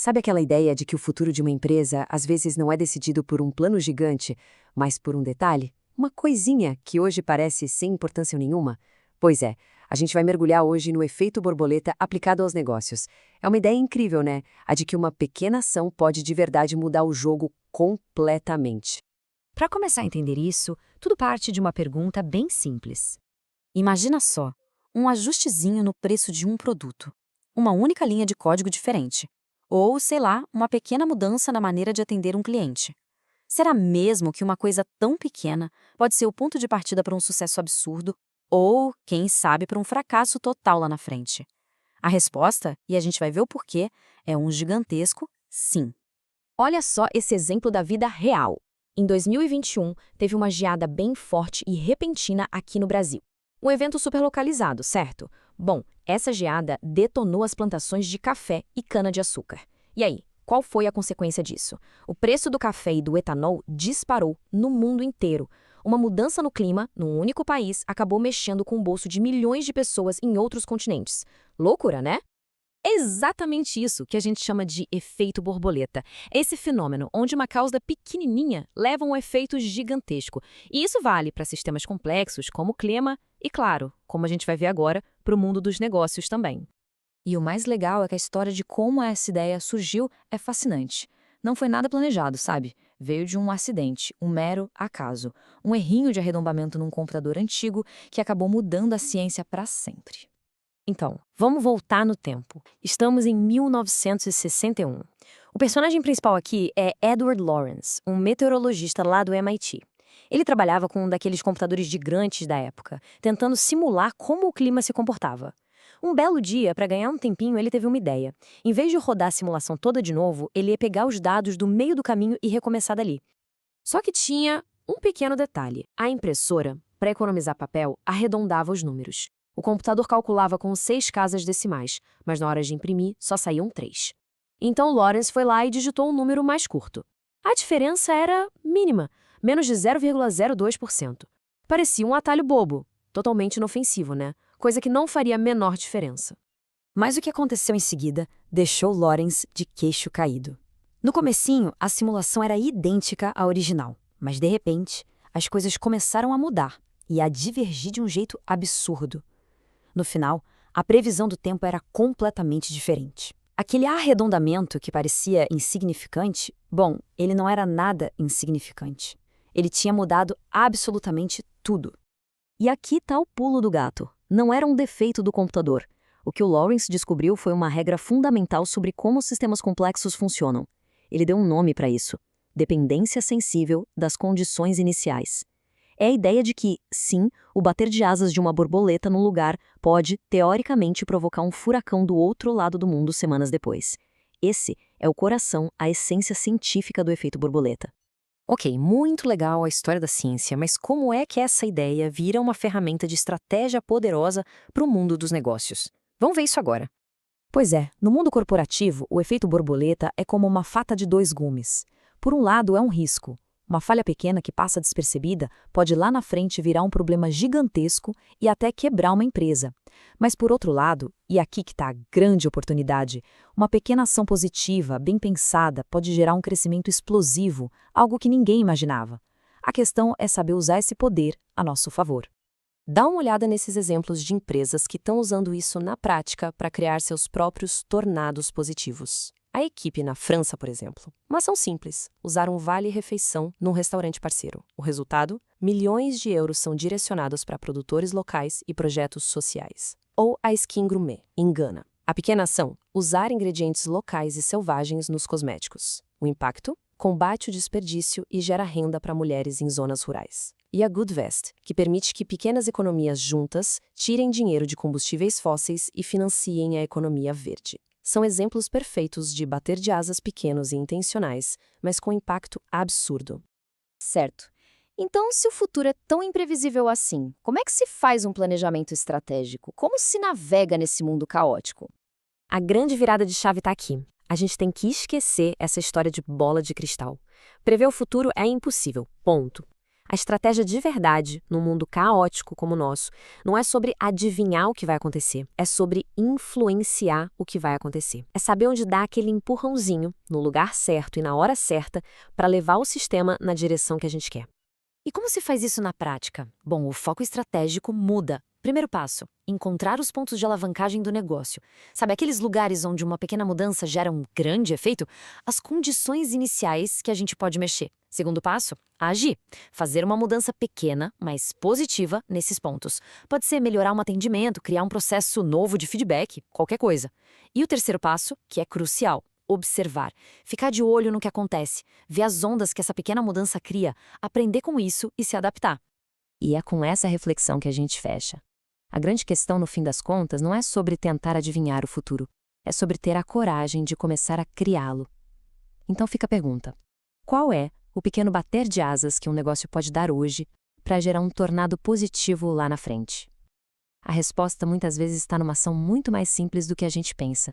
Sabe aquela ideia de que o futuro de uma empresa às vezes não é decidido por um plano gigante, mas por um detalhe? Uma coisinha que hoje parece sem importância nenhuma? Pois é, a gente vai mergulhar hoje no efeito borboleta aplicado aos negócios. É uma ideia incrível, né? A de que uma pequena ação pode de verdade mudar o jogo completamente. Para começar a entender isso, tudo parte de uma pergunta bem simples. Imagina só, um ajustezinho no preço de um produto, uma única linha de código diferente, ou, sei lá, uma pequena mudança na maneira de atender um cliente. Será mesmo que uma coisa tão pequena pode ser o ponto de partida para um sucesso absurdo ou, quem sabe, para um fracasso total lá na frente? A resposta, e a gente vai ver o porquê, é um gigantesco sim. Olha só esse exemplo da vida real. Em 2021, teve uma geada bem forte e repentina aqui no Brasil. Um evento superlocalizado, certo? Bom, essa geada detonou as plantações de café e cana-de-açúcar. E aí, qual foi a consequência disso? O preço do café e do etanol disparou no mundo inteiro. Uma mudança no clima, num único país, acabou mexendo com o bolso de milhões de pessoas em outros continentes. Loucura, né? É exatamente isso que a gente chama de efeito borboleta. É esse fenômeno onde uma causa pequenininha leva a um efeito gigantesco. E isso vale para sistemas complexos como o clima e, claro, como a gente vai ver agora, para o mundo dos negócios também. E o mais legal é que a história de como essa ideia surgiu é fascinante. Não foi nada planejado, sabe? Veio de um acidente, um mero acaso. Um errinho de arredondamento num computador antigo que acabou mudando a ciência para sempre. Então, vamos voltar no tempo. Estamos em 1961. O personagem principal aqui é Edward Lorenz, um meteorologista lá do MIT. Ele trabalhava com um daqueles computadores gigantes da época, tentando simular como o clima se comportava. Um belo dia, para ganhar um tempinho, ele teve uma ideia. Em vez de rodar a simulação toda de novo, ele ia pegar os dados do meio do caminho e recomeçar dali. Só que tinha um pequeno detalhe. A impressora, para economizar papel, arredondava os números. O computador calculava com 6 casas decimais, mas na hora de imprimir só saíam 3. Então Lawrence foi lá e digitou um número mais curto. A diferença era mínima, menos de 0,02%. Parecia um atalho bobo, totalmente inofensivo, né? Coisa que não faria a menor diferença. Mas o que aconteceu em seguida deixou Lorenz de queixo caído. No comecinho, a simulação era idêntica à original, mas de repente, as coisas começaram a mudar e a divergir de um jeito absurdo. No final, a previsão do tempo era completamente diferente. Aquele arredondamento que parecia insignificante, bom, ele não era nada insignificante. Ele tinha mudado absolutamente tudo. E aqui está o pulo do gato. Não era um defeito do computador. O que o Lawrence descobriu foi uma regra fundamental sobre como os sistemas complexos funcionam. Ele deu um nome para isso: dependência sensível das condições iniciais. É a ideia de que, sim, o bater de asas de uma borboleta num lugar pode, teoricamente, provocar um furacão do outro lado do mundo semanas depois. Esse é o coração, a essência científica do efeito borboleta. Ok, muito legal a história da ciência, mas como é que essa ideia vira uma ferramenta de estratégia poderosa para o mundo dos negócios? Vamos ver isso agora. Pois é, no mundo corporativo, o efeito borboleta é como uma faca de 2 gumes. Por um lado, é um risco. Uma falha pequena que passa despercebida pode lá na frente virar um problema gigantesco e até quebrar uma empresa. Mas por outro lado, e aqui que está a grande oportunidade, uma pequena ação positiva, bem pensada, pode gerar um crescimento explosivo, algo que ninguém imaginava. A questão é saber usar esse poder a nosso favor. Dá uma olhada nesses exemplos de empresas que estão usando isso na prática para criar seus próprios tornados positivos. A equipe na França, por exemplo. Uma ação simples: usar um vale-refeição num restaurante parceiro. O resultado? Milhões de euros são direcionados para produtores locais e projetos sociais. Ou a Skin Gourmet, em Gana. A pequena ação: usar ingredientes locais e selvagens nos cosméticos. O impacto? Combate o desperdício e gera renda para mulheres em zonas rurais. E a Goodvest, que permite que pequenas economias juntas tirem dinheiro de combustíveis fósseis e financiem a economia verde. São exemplos perfeitos de bater de asas pequenos e intencionais, mas com impacto absurdo. Certo. Então, se o futuro é tão imprevisível assim, como é que se faz um planejamento estratégico? Como se navega nesse mundo caótico? A grande virada de chave está aqui. A gente tem que esquecer essa história de bola de cristal. Prever o futuro é impossível, ponto. A estratégia de verdade, num mundo caótico como o nosso, não é sobre adivinhar o que vai acontecer, é sobre influenciar o que vai acontecer. É saber onde dar aquele empurrãozinho, no lugar certo e na hora certa, para levar o sistema na direção que a gente quer. E como se faz isso na prática? Bom, o foco estratégico muda. Primeiro passo: encontrar os pontos de alavancagem do negócio. Sabe, aqueles lugares onde uma pequena mudança gera um grande efeito? As condições iniciais que a gente pode mexer. Segundo passo: agir. Fazer uma mudança pequena, mas positiva, nesses pontos. Pode ser melhorar um atendimento, criar um processo novo de feedback, qualquer coisa. E o terceiro passo, que é crucial: observar. Ficar de olho no que acontece, ver as ondas que essa pequena mudança cria, aprender com isso e se adaptar. E é com essa reflexão que a gente fecha. A grande questão, no fim das contas, não é sobre tentar adivinhar o futuro, é sobre ter a coragem de começar a criá-lo. Então fica a pergunta: qual é o pequeno bater de asas que um negócio pode dar hoje para gerar um tornado positivo lá na frente? A resposta muitas vezes está numa ação muito mais simples do que a gente pensa.